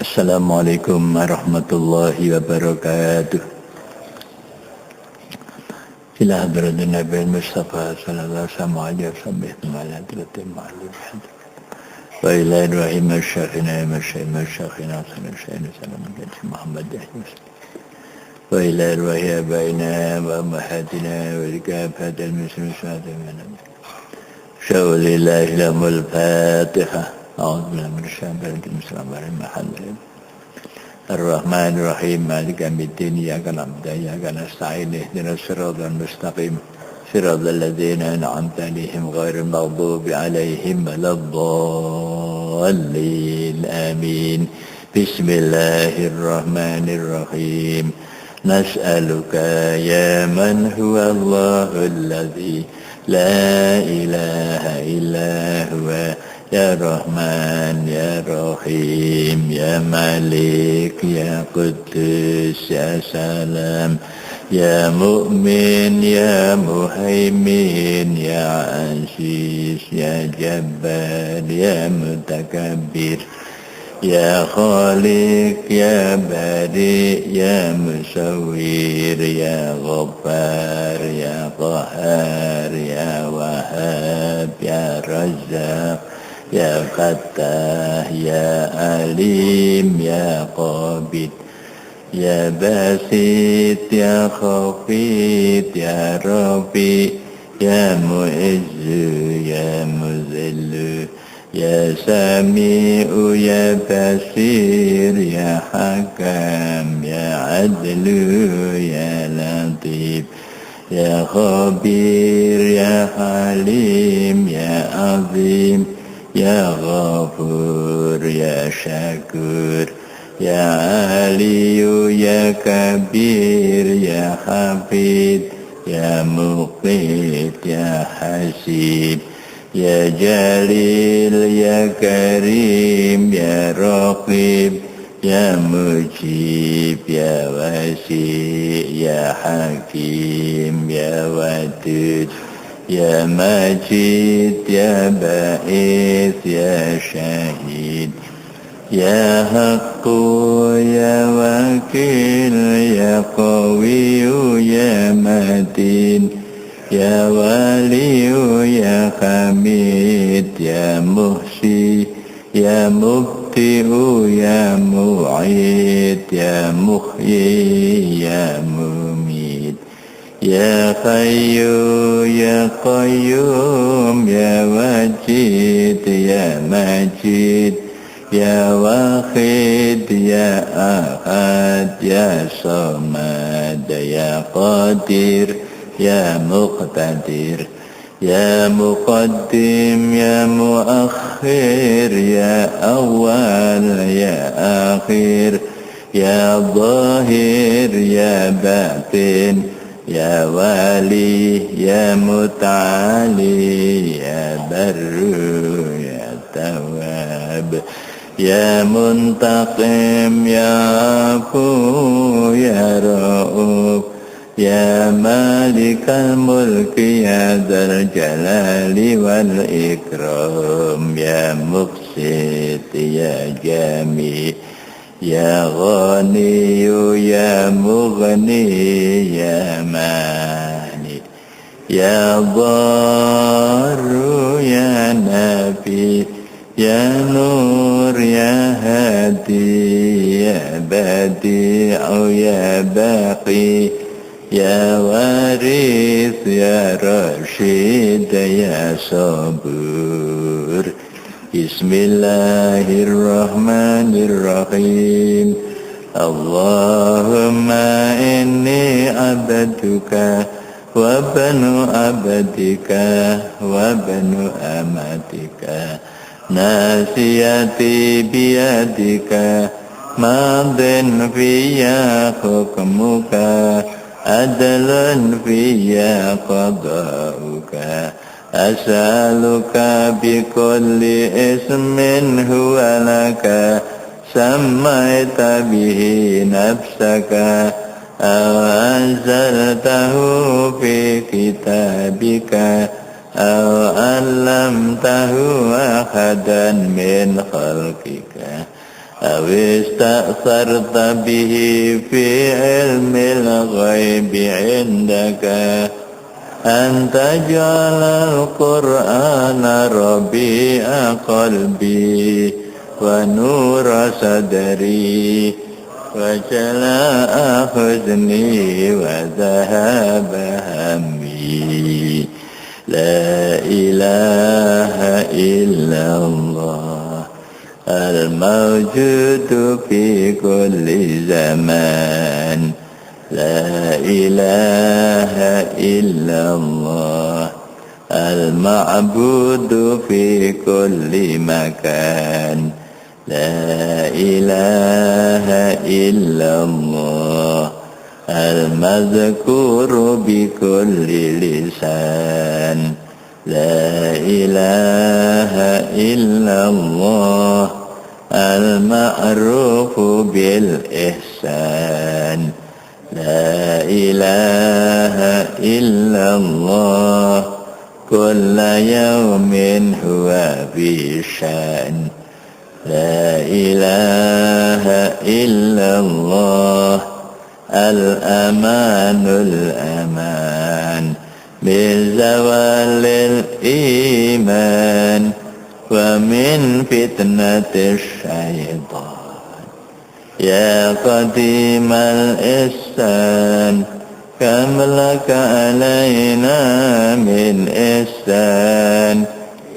Assalamualaikum warahmatullahi wabarakatuh. Ila hadratin Nabi Mustafa sallallahu alaihi wasallam wa ila rahim syakhina syakhina Muhammad wa ila ruhi baina wa mahatina wa likafat al-muslimin sallallahu Syaulillahi lamul Fatihah. A'udzubillahi minasyaitonir rajim. Bismillahirrahmanirrahim. Ar-Rahmanir Rahim. Maliki yaumiddin. Iyyaka na'budu wa iyyaka nasta'in. Ihdinas siratal mustaqim. Siratal ladzina an'amta 'alaihim ghairil maghdubi 'alaihim waladdallin. Amin. Bismillahirrahmanirrahim. Nas'aluka ya man huwa Allahul ladzi la ilaha illa huwa ya Rahman ya Rahim ya Malik ya Quddus ya Salam ya Mu'min ya Muhaimin ya Aziz ya Jabbar ya Mutakabbir ya Khaliq ya Bari ya Musawwir ya Ghaffar ya Qahhar ya Wahhab ya Razzaq ya Fattah ya Alim ya Qabid ya Basit ya Khafid ya Rafi ya Mu'izzu ya Muzillu ya Sami'u ya Basir ya Hakam ya Adlu ya Latif ya Khabir ya Halim ya Azim ya Ghafur ya Syakur ya Aliyu ya Kabir ya Hafid ya Muqit ya Hasib ya Jalil ya Karim ya Raqib ya Mujib ya Wasi ya Hakim ya Wadud ya Majid ya Ba'ith ya Syahid ya Haqqu ya Wakil ya Qawiyu ya Matin ya Waliyu ya Hamid ya Muhsi ya Mubti'u ya Mu'id ya Muhyi ya Mumit ya Hayyu ya Qayyum ya Wajid ya Majid ya Wahid ya Ahad ya Samad ya Qadir ya Muqtadir ya Muqaddim ya Muakhir ya Awal ya Akhir ya Zahir ya Batin ya Wali ya Muta'ali ya Barru ya Tawwab ya Muntaqim ya Afu ya Ra'uf ya Malikal Mulki ya Dzal Jalali wal Ikram ya Muqsit ya Jami ya Ghani ya Mughni ya Mani ya Dharru ya Nafi ya Nur ya Hadi ya Badi'u ya Baqi ya Waris ya Rashid ya Sabur. Bismillahirrahmanirrahim. Allahumma inni abduka wa banu abdika wa banu amatika nasiyati biyadika madin fiyya hukmuka adlan fiyya qada'uka as'aluka bikulli ismin huwa laka sammaita bihi nafsaka aw anzaltahu fi kitabika أو علمته أحدا من خلقك أو استأثرت به في علم الغيب عندك أن تجعل القرآن ربيع قلبي ونور صدري وجلاء حزني وذهاب همي لا إله إلا الله الموجود في كل زمان لا إله إلا الله المعبود في كل مكان لا إله إلا الله المذكور بكل لسان لا إله إلا الله المعروف بالإحسان لا إله إلا الله كل يوم هو في شأن لا إله إلا الله الأمان الأمان من زوال الإيمان ومن فتنة الشيطان يا قديم الإحسان كم لك علينا من إحسان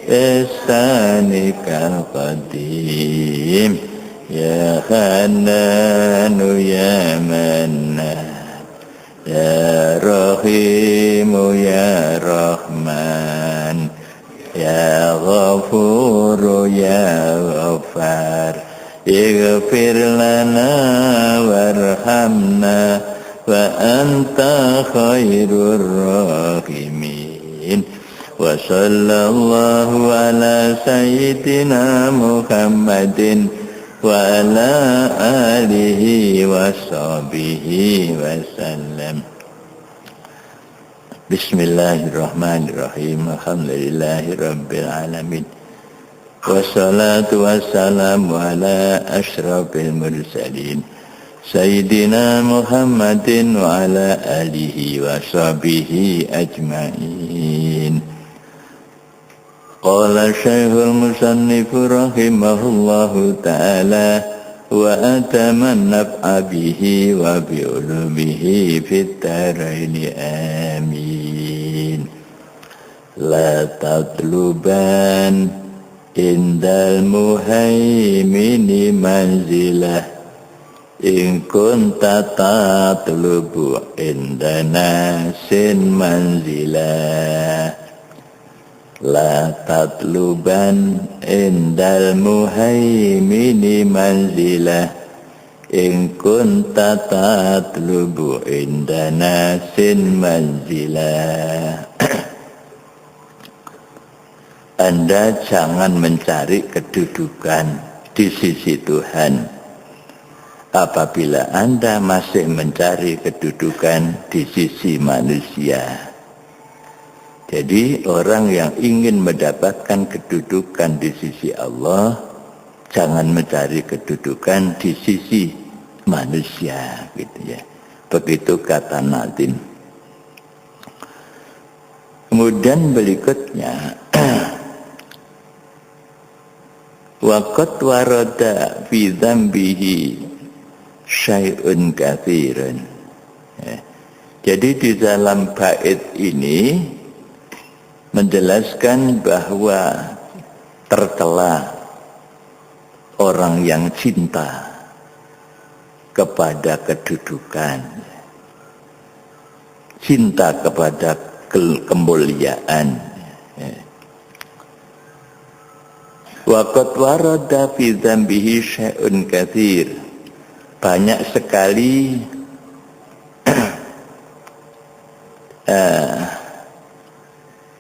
إحسانك القديم يا حنان يا منان يا رحيم يا رحمن يا غفور يا غفار اغفر لنا وارحمنا وأنت خير الراحمين وصلى الله على سيدنا محمد وعلى آله وصحبه وسلم. Bismillahirrahmanirrahim. Alhamdulillahirabbil alamin. Wassalatu wassalamu ala asyrafil mursalin Sayyidina Muhammadin wa ala alihi wa sahbihi ajma'in. Qala Syekhul Musannifu rahimahullahu ta'ala wa ataman naf'a bihi wa bi'ulumihi fit dharaini amin. La tatluban indal muhaimini manzilah in kunta tatlubu indana sin manzilah. La tatluban indal muhaimini manzilah in kunta tatlubu indana sin manzilah. Anda jangan mencari kedudukan di sisi Tuhan apabila Anda masih mencari kedudukan di sisi manusia. Jadi orang yang ingin mendapatkan kedudukan di sisi Allah, jangan mencari kedudukan di sisi manusia, gitu ya. Begitu kata Nadin. Kemudian berikutnya, waqad warada fi dzambihi syai'un katsirun. Jadi di dalam bait ini menjelaskan bahwa tercela orang yang cinta kepada kedudukan, cinta kepada kemuliaan. Waqad warada fi dzambihi syai'un katsir. Banyak sekali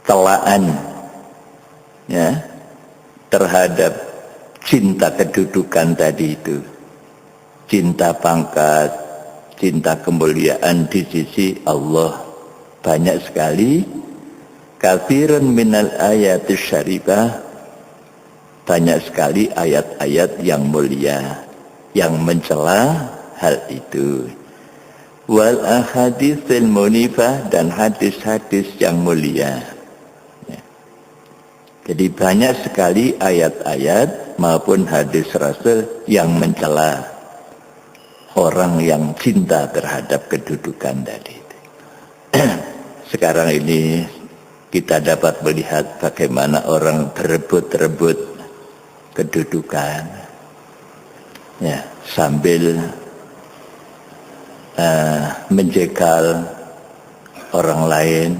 celaan ya terhadap cinta kedudukan tadi itu, cinta pangkat, cinta kemuliaan di sisi Allah. Banyak sekali Katsirun minal ayatis syarifah, banyak sekali ayat-ayat yang mulia yang mencela hal itu. Wal ahaditsil munifah, dan hadis-hadis yang mulia. Jadi banyak sekali ayat-ayat maupun hadis Rasul yang mencela orang yang cinta terhadap kedudukan tadi. Sekarang ini kita dapat melihat bagaimana orang berebut-rebut kedudukan, ya, sambil menjegal orang lain.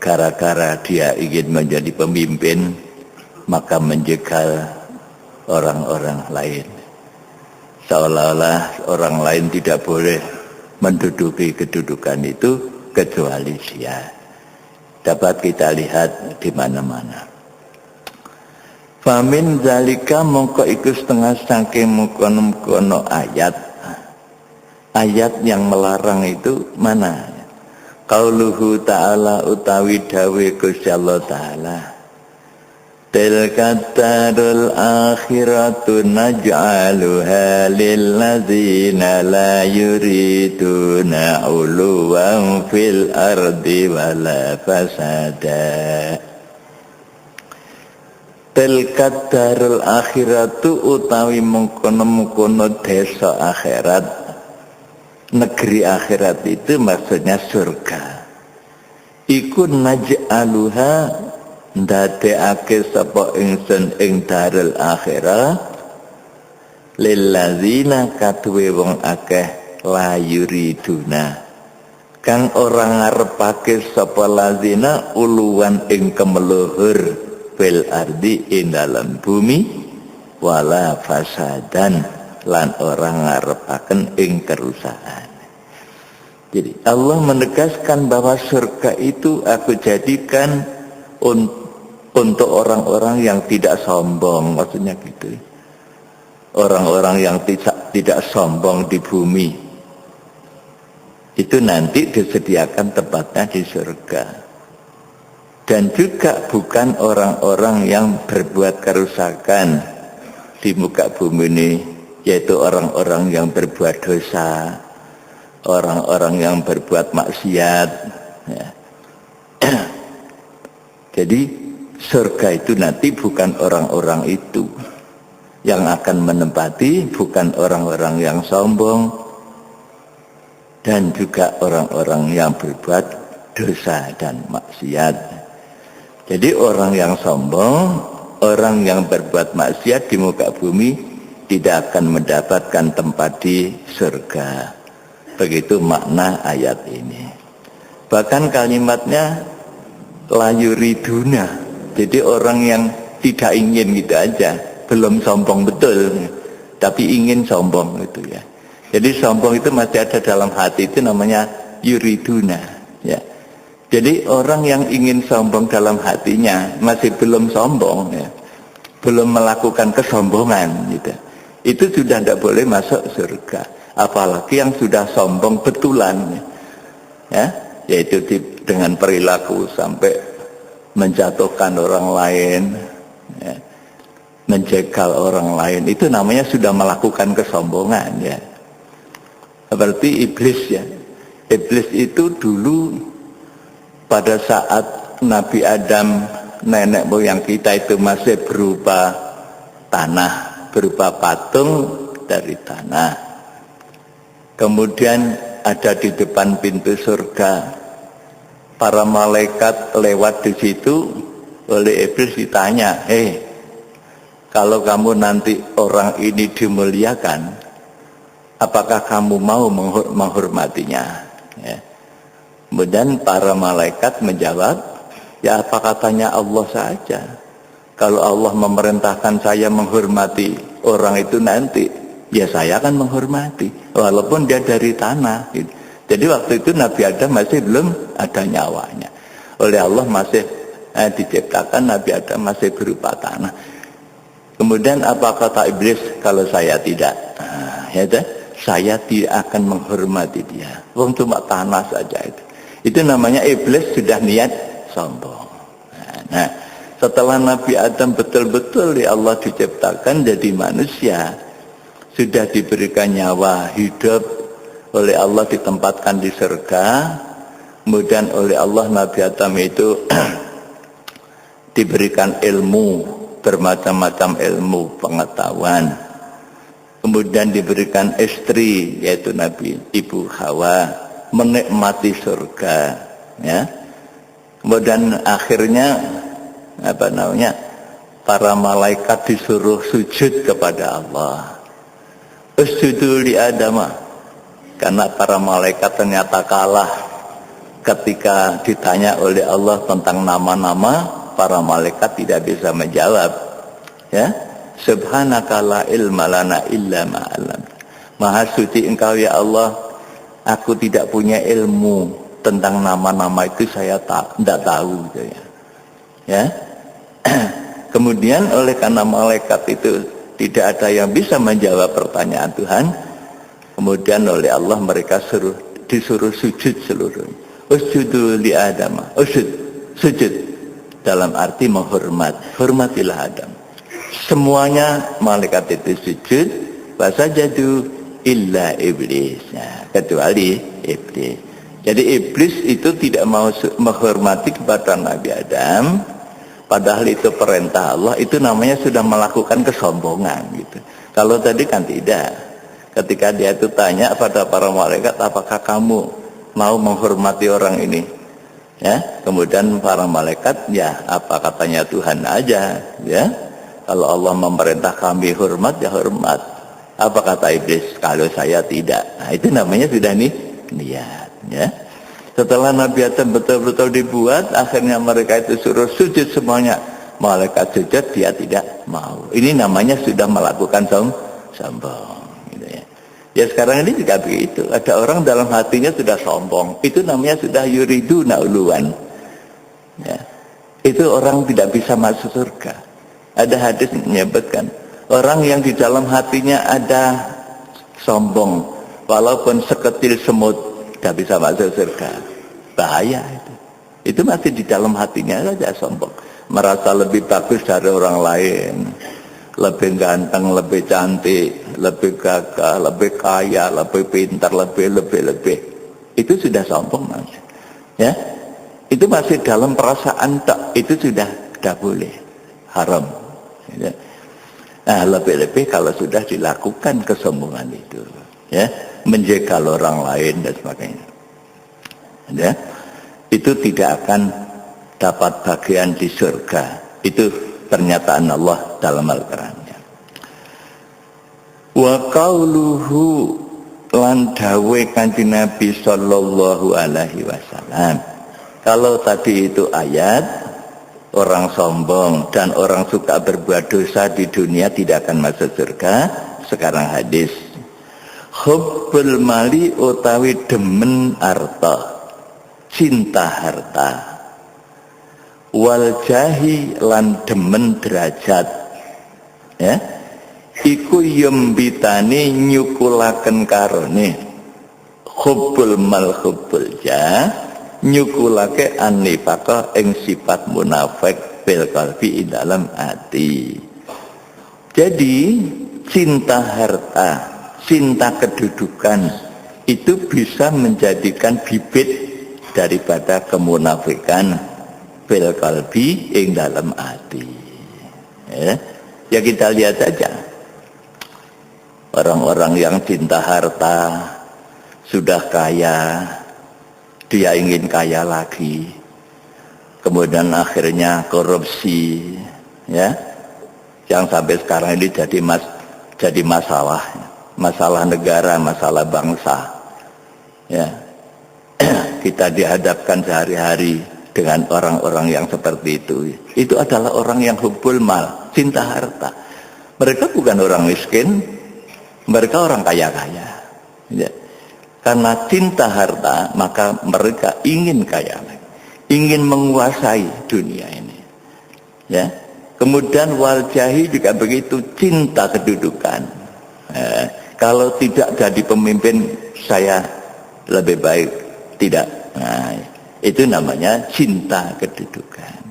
Gara-gara dia ingin menjadi pemimpin, maka menjegal orang-orang lain. Seolah-olah orang lain tidak boleh menduduki kedudukan itu kecuali dia. Dapat kita lihat di mana-mana. Famin zalika, mongko iku setengah saking mengkono-mengkono ayat. Ayat yang melarang itu mana? Qauluhu ta'ala, utawi dawe Gusti Allah Ta'ala. Tilka darul akhiratu naj'aluha lilladzina la yuriduna 'uluwan fil ardi wala fasada. Tilka darul akhiratu, utawi mengkono-mengkono desa akhirat. Negeri akhirat itu maksudnya surga. Iku naj'aluha, ndadekake sapa ingsun ing darul akhirah lilladzina, kaduwe wong akeh la yuriduna, kang ora ngarepake sapa lazina uluwan ing kemeluhur fil ardi ing dalam bumi, wala fasadan, lan orang ngarepaken ing kerusakan. Jadi Allah menegaskan bahwa surga itu aku jadikan untuk orang-orang yang tidak sombong, maksudnya gitu. Orang-orang yang tidak sombong di bumi, itu nanti disediakan tempatnya di surga. Dan juga bukan orang-orang yang berbuat kerusakan di muka bumi ini, yaitu orang-orang yang berbuat dosa, orang-orang yang berbuat maksiat, ya. Jadi surga itu nanti bukan orang-orang itu yang akan menempati, bukan orang-orang yang sombong dan juga orang-orang yang berbuat dosa dan maksiat. Jadi orang yang sombong, orang yang berbuat maksiat di muka bumi tidak akan mendapatkan tempat di surga. Begitu makna ayat ini. Bahkan kalimatnya la yuriduna. Jadi orang yang tidak ingin gitu aja, belum sombong betul, tapi ingin sombong gitu ya. Jadi sombong itu masih ada dalam hati, itu namanya yuriduna, ya. Jadi orang yang ingin sombong dalam hatinya masih belum sombong, ya, belum melakukan kesombongan gitu. Itu sudah tidak boleh masuk surga. Apalagi yang sudah sombong betulan, ya, yaitu dengan perilaku sampai menjatuhkan orang lain, ya, menjegal orang lain, itu namanya sudah melakukan kesombongan, ya. Seperti iblis, ya. Iblis itu dulu pada saat Nabi Adam, nenek moyang kita itu masih berupa tanah, berupa patung dari tanah. Kemudian ada di depan pintu surga, para malaikat lewat di situ, oleh iblis ditanya, kalau kamu nanti orang ini dimuliakan, apakah kamu mau menghormatinya? Ya. Kemudian para malaikat menjawab, ya apa katanya Allah saja. Kalau Allah memerintahkan saya menghormati orang itu nanti, ya saya akan menghormati, walaupun dia dari tanah. Gitu. Jadi waktu itu Nabi Adam masih belum ada nyawanya. Oleh Allah masih diciptakan Nabi Adam masih berupa tanah. Kemudian apa kata iblis, kalau saya tidak, saya tidak akan menghormati dia. Wong cuma tanah saja itu. Itu namanya iblis sudah niat sombong. Nah, setelah Nabi Adam betul-betul ya Allah diciptakan jadi manusia, sudah diberikan nyawa hidup oleh Allah, ditempatkan di surga, kemudian oleh Allah Nabi Adam itu diberikan ilmu, bermacam-macam ilmu pengetahuan, kemudian diberikan istri yaitu Nabi Ibu Hawa, menikmati surga, ya. Kemudian akhirnya para malaikat disuruh sujud kepada Allah. Usjudu li Adam, karena para malaikat ternyata kalah ketika ditanya oleh Allah tentang nama-nama. Para malaikat tidak bisa menjawab, ya. Subhanaka la ilma lana illa ma 'allam. Maha suci Engkau ya Allah, aku tidak punya ilmu tentang nama-nama itu, saya tidak tahu gitu ya. Ya. Kemudian oleh karena malaikat itu tidak ada yang bisa menjawab pertanyaan Tuhan, kemudian oleh Allah mereka disuruh sujud seluruhnya. Usjudu li Adam. Sujud dalam arti menghormat, hormatilah Adam. Semuanya malaikat itu sujud, fasajadu illa iblis, nah, kecuali iblis. Jadi iblis itu tidak mau menghormati kepada Nabi Adam, padahal itu perintah Allah, itu namanya sudah melakukan kesombongan gitu. Kalau tadi kan tidak. Ketika dia itu tanya pada para malaikat, apakah kamu mau menghormati orang ini? Ya, kemudian para malaikat, ya apa katanya Tuhan aja, ya. Kalau Allah memerintah kami hormat, ya hormat. Apa kata iblis? Kalau saya tidak. Nah, itu namanya sudah niat, ya. Setelah Nabi Adam betul-betul dibuat, akhirnya mereka itu suruh sujud semuanya. Malaikat sujud, dia tidak mau. Ini namanya sudah melakukan sombong. Ya sekarang ini juga begitu. Ada orang dalam hatinya sudah sombong. Itu namanya sudah yuriduna uluwan. Ya. Itu orang tidak bisa masuk surga. Ada hadis menyebutkan, orang yang di dalam hatinya ada sombong, walaupun sekecil semut, tidak bisa masuk surga. Bahaya itu. Itu masih di dalam hatinya saja sombong. Merasa lebih bagus dari orang lain, lebih ganteng, lebih cantik, lebih gagah, lebih kaya, lebih pintar, lebih. Itu sudah sombong, Mas. Ya, itu masih dalam perasaan tak, itu sudah tidak boleh, haram. Ya. Nah, lebih kalau sudah dilakukan kesombongan itu, ya, menjegal orang lain dan sebagainya, ya, itu tidak akan dapat bagian di surga. Itu pernyataan Allah dalam Al-Quran. Wa qauluhu, lan dawe Kanjeng Nabi sallallahu alaihi wasallam. Kalau tadi itu ayat, orang sombong dan orang suka berbuat dosa di dunia tidak akan masuk surga. Sekarang hadis, hubbul mali utawi demen harta, cinta harta, wal jahi lan demen derajat, ya, iku yembitani nyukulaken karone hubbul mal hubbul jah, nyukulake annifaqah ing sifat munafik bil qalbi dalam hati. Jadi cinta harta, cinta kedudukan itu bisa menjadikan bibit daripada kemunafikan bil qalbi ing dalam hati. Ya kita lihat saja orang-orang yang cinta harta, sudah kaya, dia ingin kaya lagi, kemudian akhirnya korupsi, ya, yang sampai sekarang ini jadi masalah negara, masalah bangsa, ya. Kita dihadapkan sehari-hari dengan orang-orang yang seperti itu. Itu adalah orang yang hubbul mal, cinta harta. Mereka bukan orang miskin, mereka orang kaya-kaya, ya. Karena cinta harta, maka mereka ingin kaya, ingin menguasai dunia ini, ya. Kemudian wal jahi juga begitu, cinta kedudukan. Kalau tidak jadi pemimpin, saya lebih baik tidak. Nah, Itu namanya cinta kedudukan.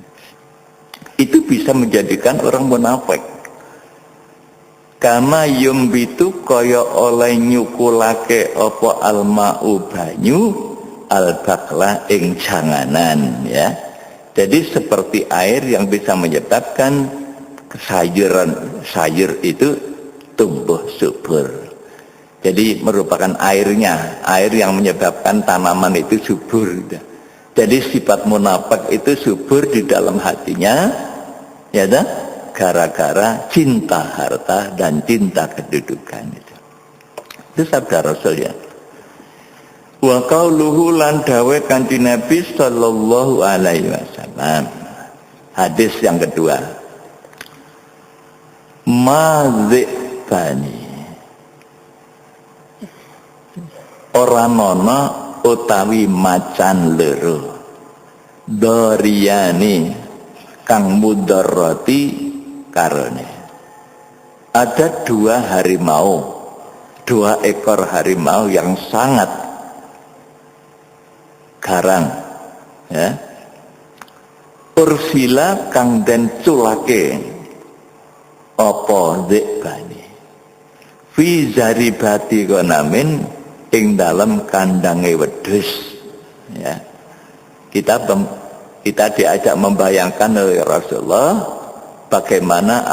Itu bisa menjadikan orang munafik. Kama yumbitu kaya oleh nyukulake apa alma'u banyu al-bakla ing janganan, ya. Jadi seperti air yang bisa menyebabkan sayur itu tumbuh subur. Jadi merupakan air yang menyebabkan tanaman itu subur. Jadi sifat munafik itu subur di dalam hatinya, ya dah, gara-gara cinta harta dan cinta kedudukan itu. Itu sabda Rasul, ya. Wa qauluhu lan dawe kanjeng Nabi sallallahu alaihi wasallam. Hadis yang kedua. Madzibani. Ora ana utawi macan loro. Doriyani kang mudarrati karone. Ada 2 harimau. 2 ekor harimau yang sangat garang, ya. Ursila kang den culake apa dzibani fi zaribati gonamin ing dalam kandange wedhus, ya. Kita diajak membayangkan oleh Rasulullah bagaimana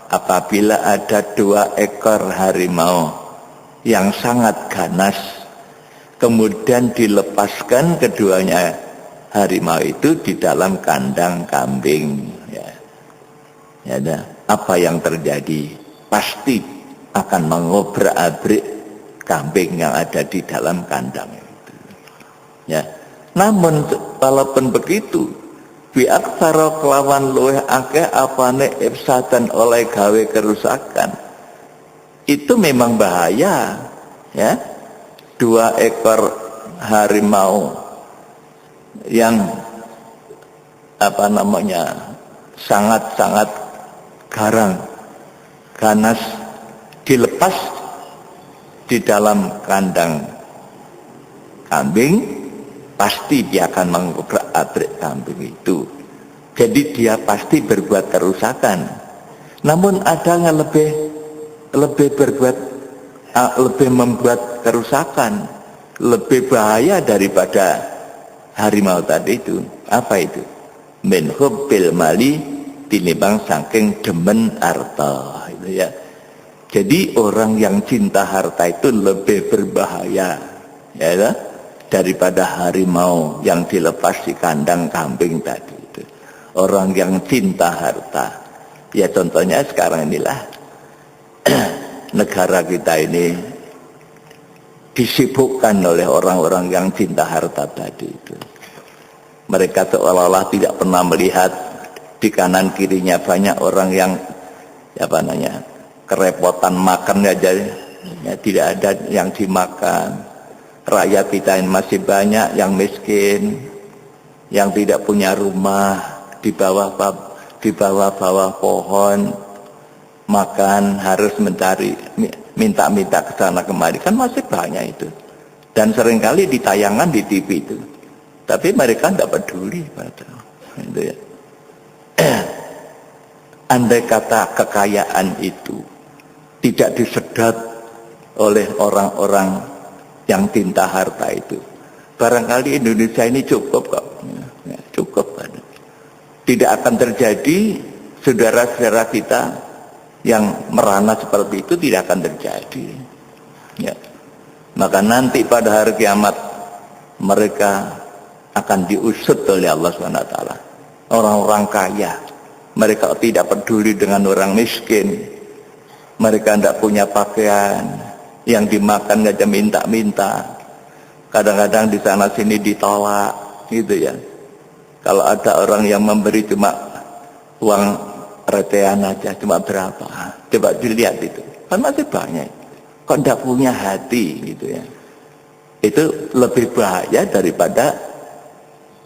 apabila ada 2 ekor harimau yang sangat ganas, kemudian dilepaskan keduanya harimau itu di dalam kandang kambing, ya. Ya, apa yang terjadi? Pasti akan mengobrak-abrik kambing yang ada di dalam kandang itu, ya. Namun walaupun begitu, biaksara kelawan luweh akeh apane ifsadan oleh gawe kerusakan, itu memang bahaya, ya. 2 ekor harimau yang sangat-sangat ganas dilepas di dalam kandang kambing, pasti dia akan mengobrak-abrik kambing itu. Jadi dia pasti berbuat kerusakan. Namun ada yang lebih membuat kerusakan, lebih bahaya daripada harimau tadi itu. Apa itu? Min hubbil mali, tinimbang saking demen harta, itu, ya. Jadi orang yang cinta harta itu lebih berbahaya, ya, daripada harimau yang dilepas di kandang kambing tadi itu. Orang yang cinta harta, ya contohnya sekarang inilah negara kita ini disibukkan oleh orang-orang yang cinta harta tadi itu. Mereka seolah-olah tidak pernah melihat di kanan kirinya banyak orang yang kerepotan makan aja, ya, tidak ada yang dimakan. Rakyat kita ini masih banyak yang miskin, yang tidak punya rumah, di bawah pohon makan, harus minta-minta ke sana kemari, kan masih banyak itu. Dan seringkali ditayangkan di TV itu, tapi mereka tidak peduli itu, ya. Andai kata kekayaan itu tidak disedot oleh orang-orang yang cinta harta itu, barangkali Indonesia ini cukup kok, ya, cukup. Tidak akan terjadi saudara-saudara kita yang merana seperti itu, tidak akan terjadi, ya. Maka nanti pada hari kiamat mereka akan diusut oleh Allah SWT. Orang-orang kaya, mereka tidak peduli dengan orang miskin. Mereka tidak punya pakaian, yang dimakan aja minta-minta. Kadang-kadang di sana sini ditolak, gitu, ya. Kalau ada orang yang memberi cuma uang retean aja, cuma berapa, coba dilihat itu, kan masih banyak. Kok tidak punya hati, gitu, ya. Itu lebih bahaya daripada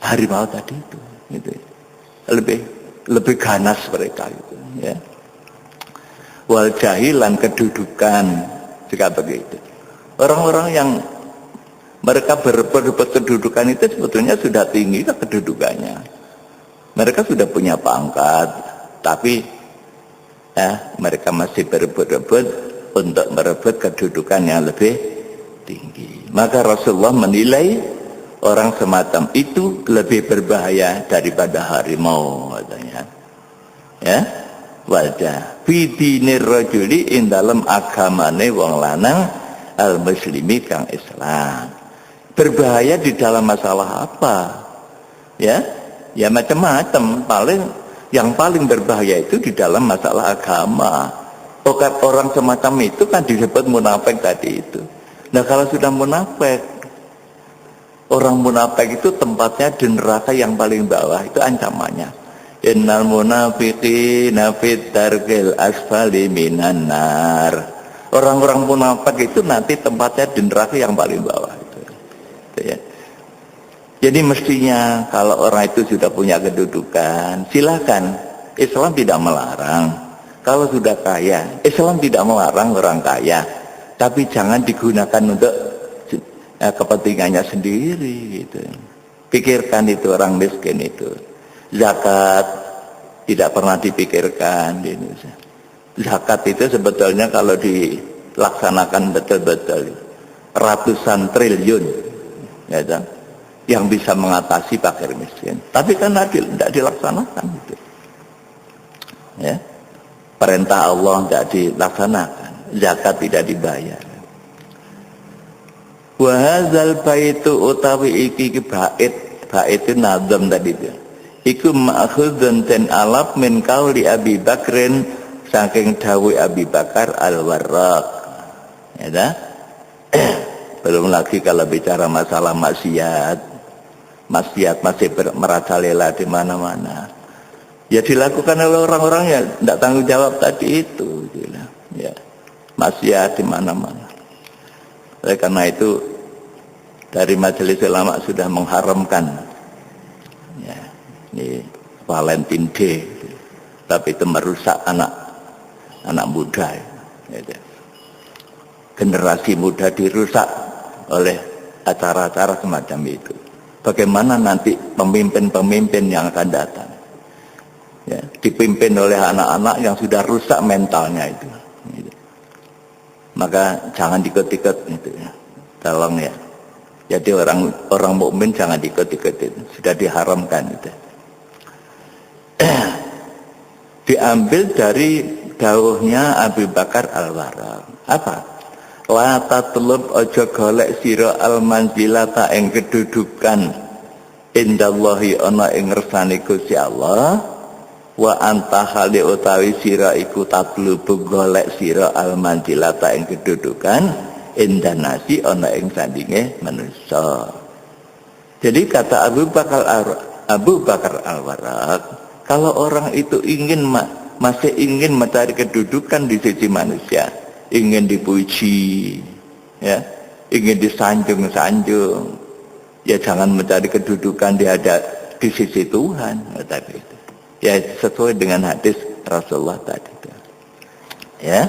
harimau tadi itu, gitu, ya. Lebih ganas mereka, gitu, ya. Wal jahilan kedudukan juga begitu. Orang-orang yang Mereka berebut kedudukan itu sebetulnya sudah tinggi kedudukannya. Mereka sudah punya pangkat, tapi mereka masih berebut-rebut untuk merebut kedudukan yang lebih tinggi. Maka Rasulullah menilai orang semacam itu lebih berbahaya daripada harimau, katanya. Ya, wajah fidinir rajuli ing dalam agamane wong lanang al muslimi kang Islam. Berbahaya di dalam masalah apa? Ya macam-macam. Yang paling berbahaya itu di dalam masalah agama. Orang semacam itu kan disebut munafik tadi itu. Nah kalau sudah munafik, orang munafik itu tempatnya di neraka yang paling bawah, itu ancamannya. Innal munafiqina fit darkil asfali minan nar. Orang-orang munafik itu nanti tempatnya di neraka yang paling bawah. Ya. Jadi mestinya kalau orang itu sudah punya kedudukan, silakan. Islam tidak melarang. Kalau sudah kaya, Islam tidak melarang orang kaya, tapi jangan digunakan untuk kepentingannya sendiri gitu. Pikirkan itu orang miskin itu. Zakat tidak pernah dipikirkan di Indonesia. Zakat itu sebetulnya kalau dilaksanakan betul-betul ratusan triliun, ya kan, yang bisa mengatasi fakir miskin. Tapi kan tidak dilaksanakan gitu. Ya, perintah Allah tidak dilaksanakan, zakat tidak dibayar. Wa hadzal baitu utawi iki bait itu nazam tadi itu. Iku ma'khudun ten alaf min qauli Abi Bakrin, saking dawuh Abi Bakar al-Warraq. Ya dah. Belum lagi kalau bicara masalah maksiat masih merajalela di mana-mana. Ya dilakukan oleh orang-orang yang tidak tanggung jawab tadi itu. Ya, maksiat di mana-mana. Oleh karena itu dari Majelis Ulama sudah mengharamkan, ya, ini Valentine Day, tapi itu merusak anak muda. Ya. Generasi muda dirusak oleh acara-acara semacam itu. Bagaimana nanti pemimpin-pemimpin yang akan datang, ya, dipimpin oleh anak-anak yang sudah rusak mentalnya itu. Gitu. Maka jangan ikut-ikut itu, ya. Tolong ya. Jadi orang mukmin jangan ikut-ikutin, sudah diharamkan itu. Diambil dari dawuhnya Abu Bakar al-Warraq. Apa? La tatlub aja golek sira al-manzilata ing kedudukan indallahi ana ing ngersane Gusti Allah, wa anta hali utawi sira iku tatlubu golek sira al-manzilata ing kedudukan indanasi ana ing sandinge manusa. Jadi kata Abu Bakar al-Warraq, kalau orang itu masih ingin mencari kedudukan di sisi manusia, ingin dipuji, ya, ingin disanjung-sanjung, ya jangan mencari kedudukan di sisi Tuhan, tapi itu, ya sesuai dengan hadis Rasulullah tadi, ya.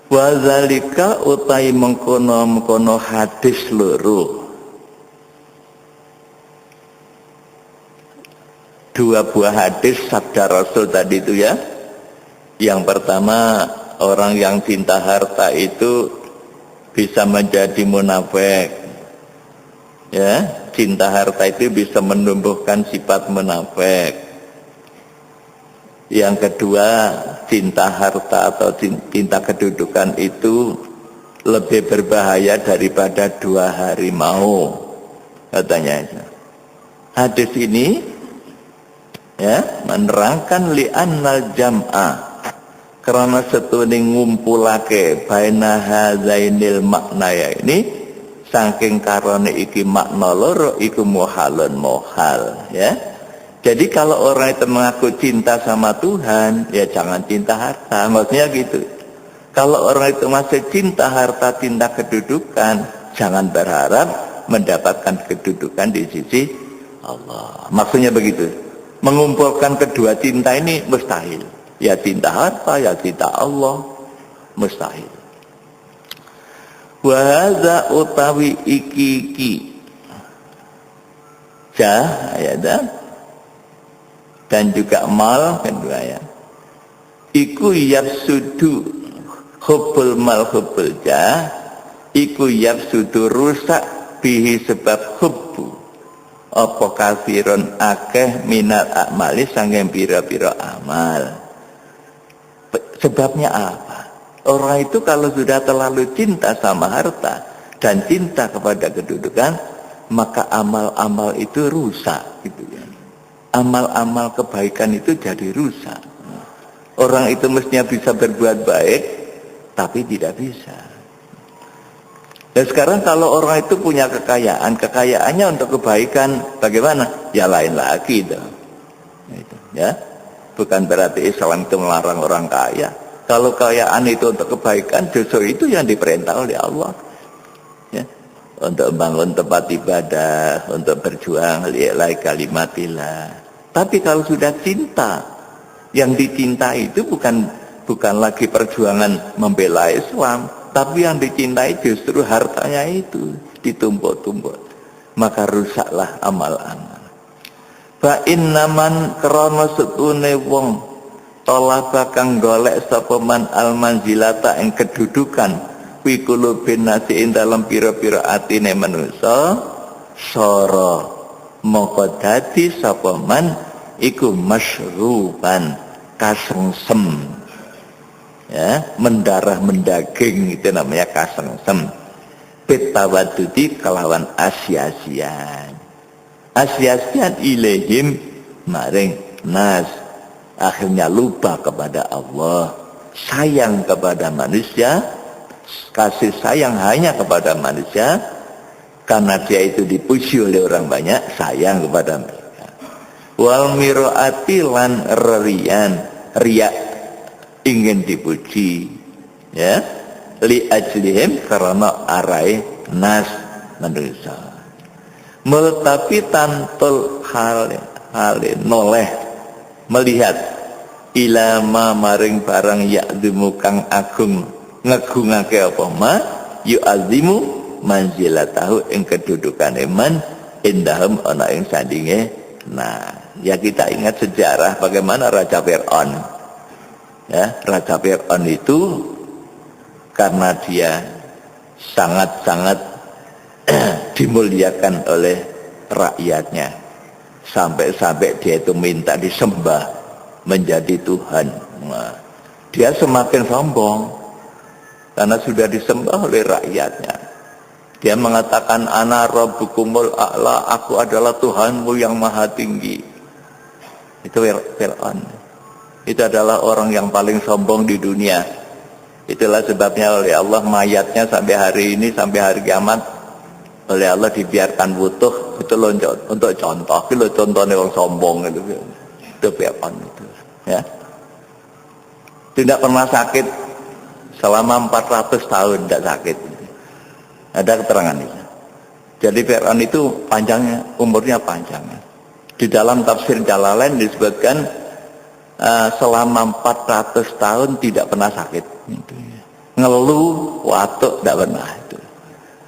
Wazalika utai mengkono hadis loro. Dua buah hadis sabda Rasul tadi itu, ya. Yang pertama, orang yang cinta harta itu bisa menjadi munafik. Ya, cinta harta itu bisa menumbuhkan sifat munafik. Yang kedua, cinta harta atau cinta kedudukan itu lebih berbahaya daripada 2 harimau, katanya. Hadis ini, ya, menerangkan li'annal jam'a, karena setune ngumpulake baina hadzainil maknaya ini, saking karone iki makna loro iku muhalun muhal, ya. Jadi kalau orang itu mengaku cinta sama Tuhan, ya jangan cinta harta, maksudnya gitu. Kalau orang itu masih cinta harta, cinta kedudukan, jangan berharap mendapatkan kedudukan di sisi Allah. Maksudnya begitu. Mengumpulkan kedua cinta ini mustahil. Ya cinta harta, ya cinta Allah, mustahil. Wa hadza utawi iki ayat dan juga mal kedua ya. Iku yafsudu hubbul mal hubbul jah, iku yafsudu rusak bihi sebab hubbu apa kafiron akeh minal a'mali sanging pira-pira amal. Sebabnya apa? Orang itu kalau sudah terlalu cinta sama harta dan cinta kepada kedudukan, maka amal-amal itu rusak gitu ya. Amal-amal kebaikan itu jadi rusak. Orang itu mestinya bisa berbuat baik, tapi tidak bisa. Dan sekarang kalau orang itu punya kekayaan, kekayaannya untuk kebaikan, bagaimana? Ya lain lagi dong. Itu, ya, bukan berarti Islam itu melarang orang kaya. Kalau kekayaan itu untuk kebaikan, justru itu yang diperintah oleh Allah. Ya, untuk membangun tempat ibadah, untuk berjuang lillahi kalimatillah. Tapi kalau sudah cinta, yang dicintai itu bukan lagi perjuangan membela Islam, tapi yang dicintai justru hartanya itu ditumpuk-tumpuk, maka rusaklah amal-amal. Fa innaman krana setune wong talaba kang golek sapa man al manzilata ing kedudukan fi qulubin nasi ing dalem pira-pira atine manusa sara moko dadi sapa man iku masyruban kasengsem, ya, mendarah mendaging, itu namanya kasengsem. Bitawadudi kelawan asia-asian ilehim maring nas, akhirnya lupa kepada Allah, sayang kepada manusia, kasih sayang hanya kepada manusia, karena dia itu dipuji oleh orang banyak, sayang kepada mereka. Wal miroati lan riya ingin dipuji, ya, li ajlihim karena arai nas manusia. Multafitan tul hal noleh melihat ilama maring barang ya'zimu kang agung ngegungake apa ma yu'azimu manzilatahu ing kedudukan iman indahum ana ing sandinge. Nah, ya kita ingat sejarah bagaimana Raja Fir'aun. Ya, Raja Fir'aun itu karena dia sangat-sangat dimuliakan oleh rakyatnya, sampai-sampai dia itu minta disembah menjadi Tuhan. Nah, dia semakin sombong karena sudah disembah oleh rakyatnya. Dia mengatakan ana rabbukumul a'la, aku adalah Tuhanmu yang maha tinggi. Itu Fir'aun. Itu adalah orang yang paling sombong di dunia. Itulah sebabnya oleh Allah mayatnya sampai hari ini, sampai hari kiamat, oleh Allah dibiarkan utuh. Itu lonjot untuk contoh. Itu contohnya orang sombong itu. Itu Fir'aun itu. Ya. Tidak pernah sakit selama 400 tahun, tidak sakit. Ada keterangan itu. Jadi Fir'aun itu panjangnya, umurnya panjangnya. Di dalam tafsir Jalalain disebutkan selama 400 tahun tidak pernah sakit. Ngeluh, watuk, tidak pernah itu.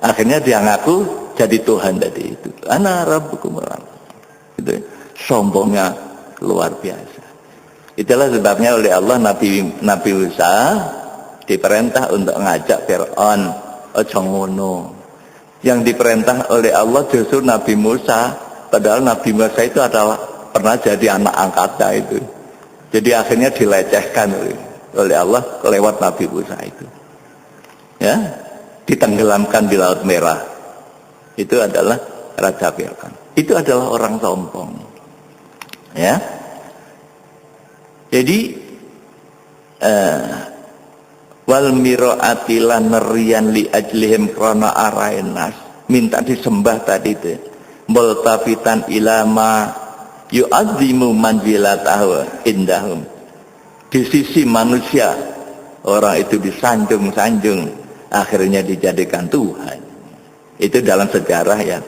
Akhirnya dia ngaku jadi Tuhan tadi itu. Ana rabbukum itu sombongnya luar biasa. Itulah sebabnya oleh Allah Nabi Musa diperintah untuk ngajak Fir'aun. Ojo ngono. Yang diperintah oleh Allah justru Nabi Musa, padahal Nabi Musa itu adalah pernah jadi anak angkatnya itu. Jadi akhirnya dilecehkan oleh Allah lewat Nabi Musa itu. Ya, ditenggelamkan di Laut Merah. Itu adalah Raja Fir'aun. Itu adalah orang sombong. Ya. Jadi wal miro'ati lan riyan li ajlihim krana arain nas, minta disembah tadi itu multafitan ilama yu'azzimu manzilatahu indahum, di sisi manusia orang itu disanjung-sanjung, akhirnya dijadikan Tuhan. Itu dalam sejarah ya.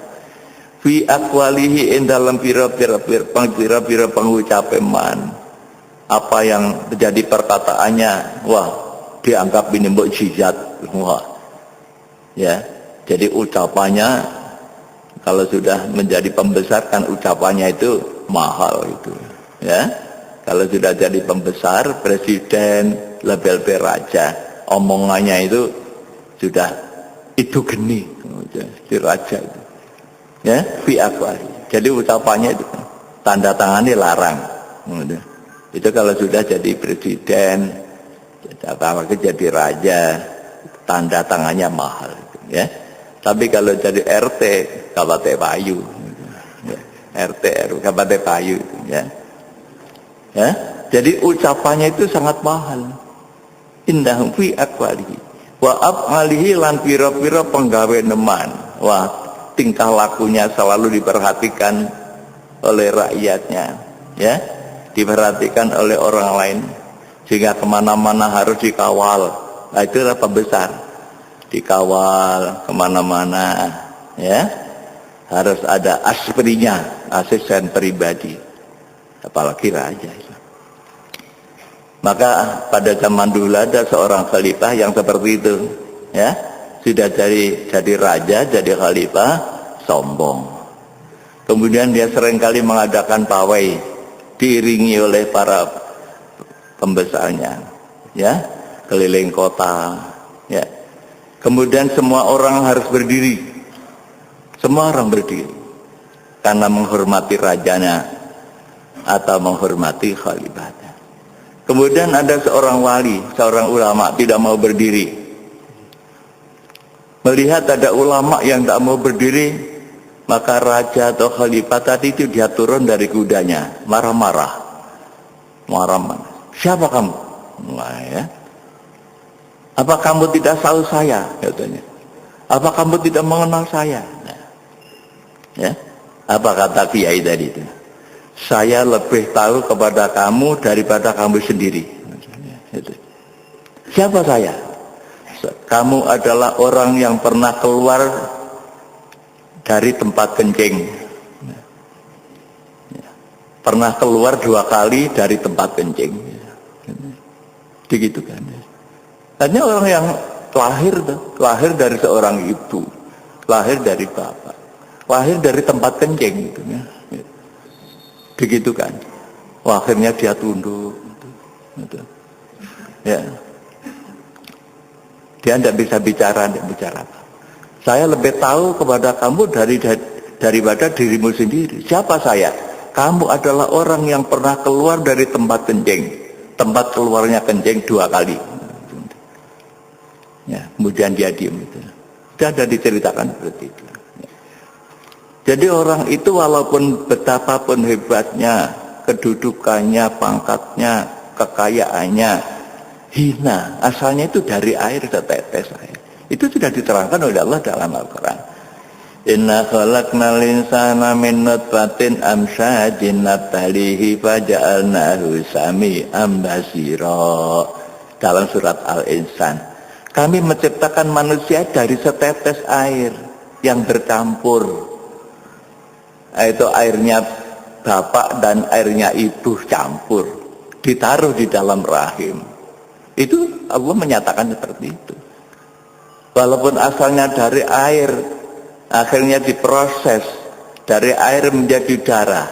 Fi aqwalihi in dalam pira-pira pengucapan man, apa yang menjadi perkataannya, wah dianggap ini mukjizat. Wah, Ya, jadi ucapannya kalau sudah menjadi pembesar kan ucapannya itu mahal itu. Ya, kalau sudah jadi pembesar, presiden, lebih-lebih raja, omongannya itu sudah itu geni, jadi raja itu. Ya, fi akwali. Jadi ucapannya itu tanda tangannya larang. Itu kalau sudah jadi presiden, apalagi jadi raja, tanda tangannya mahal. Ya, tapi kalau jadi RT, Kabupaten Payu, ya, RT RW Kabupaten Payu, ya. Ya, jadi ucapannya itu sangat mahal. Indahum fi aqwalihi wa af'alihi lan pira-pira penggawe neman. Wah, tingkah lakunya selalu diperhatikan oleh rakyatnya, ya, diperhatikan oleh orang lain, sehingga kemana-mana harus dikawal. Nah, itu adalah pembesar, dikawal kemana-mana, ya, harus ada asprinya, asisten pribadi, apalagi raja. Maka pada zaman dulu ada seorang khalifah yang seperti itu, ya, sudah jadi raja, jadi khalifah, sombong. Kemudian dia seringkali mengadakan pawai, diiringi oleh para pembesarnya, ya, keliling kota, ya. Kemudian semua orang harus berdiri, semua orang berdiri, karena menghormati rajanya atau menghormati khalifahnya. Kemudian ada seorang wali, seorang ulama tidak mau berdiri. Melihat ada ulama yang tak mau berdiri, maka raja atau khalifah tadi itu dia turun dari kudanya, marah-marah. Siapa kamu? Nah, ya. Apa kamu tidak tahu saya? Katanya. Apa kamu tidak mengenal saya? Nah, ya. Apa kata kiai tadi itu? Saya lebih tahu kepada kamu daripada kamu sendiri. Siapa saya? Kamu adalah orang yang pernah keluar dari tempat kencing. Pernah keluar 2 kali dari tempat kencing. Begitu kan. Hanya orang yang lahir dari seorang ibu, lahir dari bapak, lahir dari tempat kencing gitu ya. Begitu kan. Wah, akhirnya dia tunduk gitu. Ya. Dia tidak bisa bicara apa. Saya lebih tahu kepada kamu daripada dirimu sendiri. Siapa saya? Kamu adalah orang yang pernah keluar dari tempat kencing. Tempat keluarnya kencing 2 kali. Ya, kemudian dia diam itu. Sudah ada diceritakan seperti itu. Jadi orang itu walaupun betapapun hebatnya, kedudukannya, pangkatnya, kekayaannya, hina, asalnya itu dari air, setetes air. Itu sudah diterangkan oleh Allah dalam Al-Quran. Inna khalaqnal insana min nutfatin amsyajin nabtalihi faja'alnahu sami'an basira. Dalam surat Al-Insan. Kami menciptakan manusia dari setetes air yang bercampur. Itu airnya bapak dan airnya ibu campur, ditaruh di dalam rahim. Itu Allah menyatakan seperti itu. Walaupun asalnya dari air, akhirnya diproses dari air menjadi darah,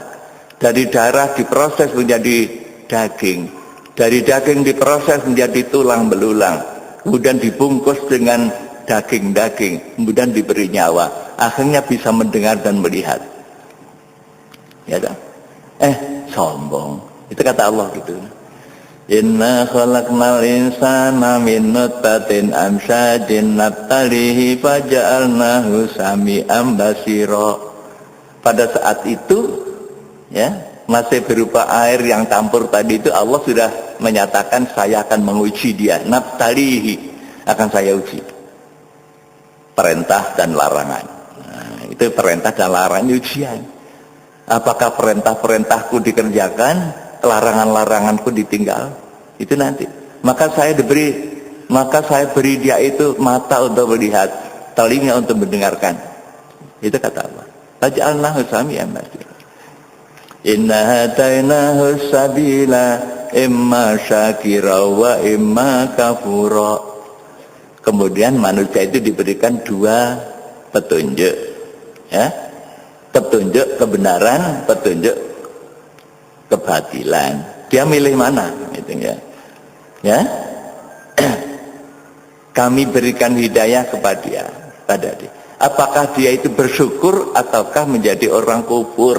dari darah diproses menjadi daging, dari daging diproses menjadi tulang belulang, kemudian dibungkus dengan daging-daging, kemudian diberi nyawa, akhirnya bisa mendengar dan melihat. Ya kan? Sombong. Itu kata Allah gitu. Inna khalaqnal insana min nutfatin amsyajin nabtalihi faja'alnahu sami'an basira. Pada saat itu, ya, masih berupa air yang campur tadi itu, Allah sudah menyatakan saya akan menguji dia. Nabtalihi, akan saya uji. Perintah dan larangan. Nah, itu perintah dan larangan ujian. Apakah perintah-perintahku dikerjakan, larangan-laranganku ditinggal? Itu nanti. Maka saya beri dia itu mata untuk melihat, telinga untuk mendengarkan. Itu kata Allah. Faj'alnahu sami'an basira. Inna hadainahu sabila imma syakira wa imma kafura. Kemudian manusia itu diberikan dua petunjuk, ya, petunjuk kebenaran, petunjuk kebatilan. Dia milih mana, gitu ya? Ya, kami berikan hidayah kepada dia. Apakah dia itu bersyukur ataukah menjadi orang kufur?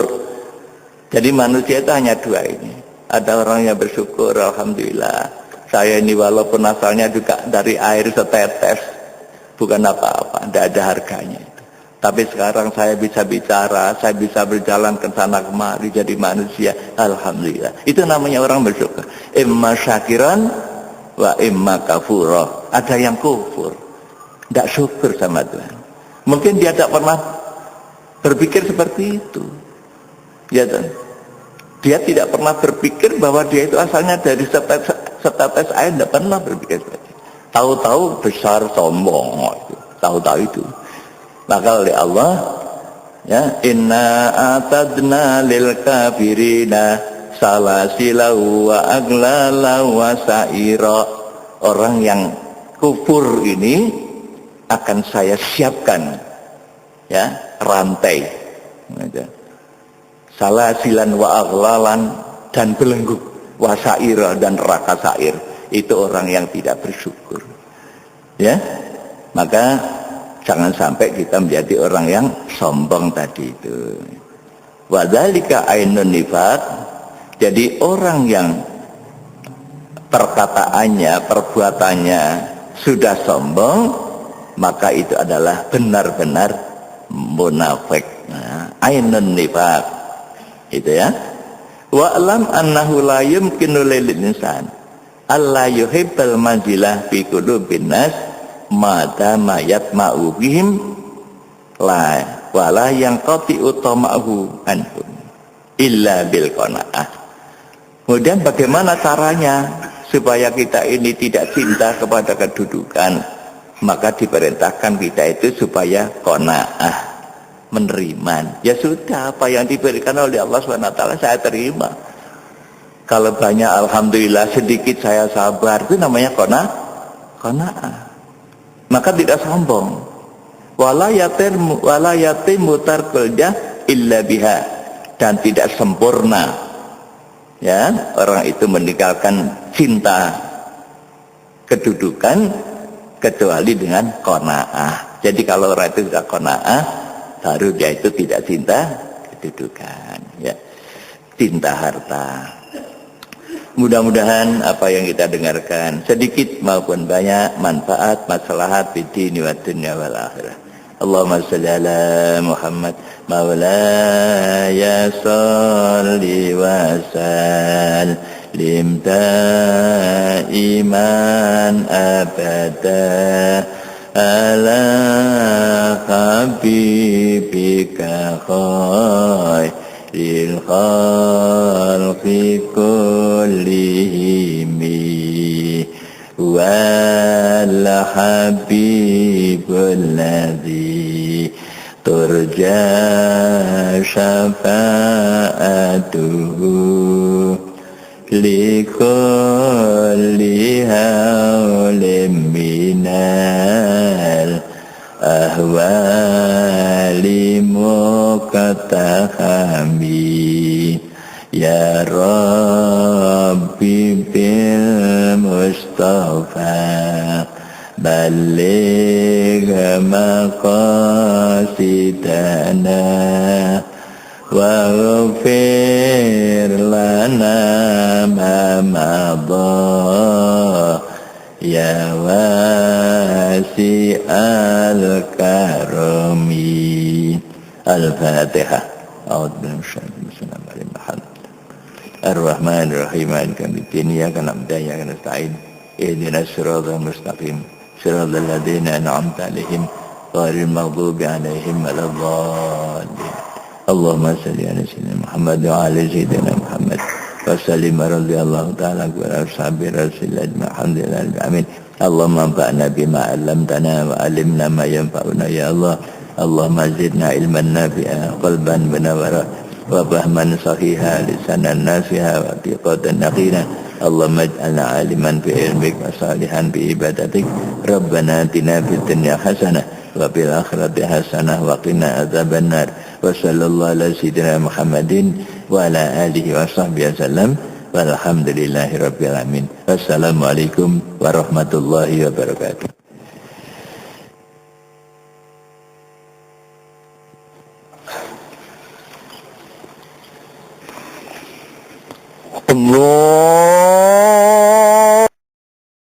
Jadi manusia itu hanya dua ini. Ada orang yang bersyukur, alhamdulillah. Saya ini walaupun asalnya juga dari air setetes, bukan apa-apa, tidak ada harganya itu. Tapi sekarang saya bisa bicara, saya bisa berjalan ke sana kemari jadi manusia, alhamdulillah. Itu namanya orang bersyukur. Imma syakiran wa imma kafurah. Ada yang kufur, tidak syukur sama Tuhan. Mungkin dia tidak pernah berpikir seperti itu, ya kan? Dia tidak pernah berpikir bahwa dia itu asalnya dari setetes air, tidak pernah berpikir seperti itu. Tahu-tahu besar sombong, tahu-tahu itu. Maka oleh Allah, ya, inna atadna lil kafirina salasila wa aglala wa sa'ira. Orang yang kufur ini akan saya siapkan, ya, rantai, salasilan wa aghlalan, dan belenggu, wa sa'ira, dan neraka sa'ir. Itu orang yang tidak bersyukur, ya. Maka jangan sampai kita menjadi orang yang sombong tadi itu. Wa dzalika ainun nifaq. Jadi orang yang perkataannya, perbuatannya sudah sombong, maka itu adalah benar-benar munafik. Nah, ainun nifaq. Itu ya. Wa alam annahu la yumkinu lil insan alla yuhibbal manzilah fi qulubin nas ma dama yatma'u bihim la wala yang qati'u tama'hu anhum illa bil qanaah. Kemudian bagaimana caranya supaya kita ini tidak cinta kepada kedudukan? Maka diperintahkan kita itu supaya qanaah, menerima. Ya sudah, apa yang diberikan oleh Allah SWT saya terima. Kalau banyak alhamdulillah, sedikit saya sabar. Itu namanya qanaah. Maka tidak sombong. Wala yatimu tarkul jah illa biha, dan tidak sempurna, ya, orang itu meninggalkan cinta kedudukan kecuali dengan qanaah. Jadi kalau orang itu sudah qanaah, baru dia itu tidak cinta kedudukan, ya, cinta harta. Mudah-mudahan apa yang kita dengarkan sedikit maupun banyak manfaat, maslahat fid dini wad dunya wal akhirah. Allahumma shalli ala Muhammad maulaya shalli wa sallim daiman abada ala habibika khairil khalqi kullihim wal habibul ladzi turja syafa'atuhu likulli hawlim minal ahwali muqtahami ya Rabbi bil Mustafa baligh maqasidana waghfir lana ma madha ya wasi'al karami. Al-Fatihah. Ar-Rahman Ar-Rahim Maliki yaumiddin iyyaka na'budu wa iyyaka nasta'in ihdinas siratal mustaqim siratal ladzina an'amta 'alaihim ghairil maghdubi 'alaihim waladdallin. Allahumma shalli ala sayyidina Muhammad wa ala sayyidina Muhammad wa sallim radhiyallahu ta'ala wa ashabi rasulillah alhamdulillah amin. Allahumma anfa'na bima 'allamtana wa 'allimna ma yanfa'una ya Allah. Allahumma zidna ilman nafi'a qalban munawwara wa fahman sahiha lisanan nasiha wa tiqatan naqina Allahumma ij'alna aliman bi ilmik wa salihan bi ibadatik. Rabbana atina fid dunya hasanah wa fil akhirati hasanah wa qina adzabannar. Wa sallallahu ala sayyidina Muhammadin wa ala alihi wa sahbihi wasallam. Walhamdulillahi rabbil alamin. Wassalamualaikum warahmatullahi wabarakatuh. Allah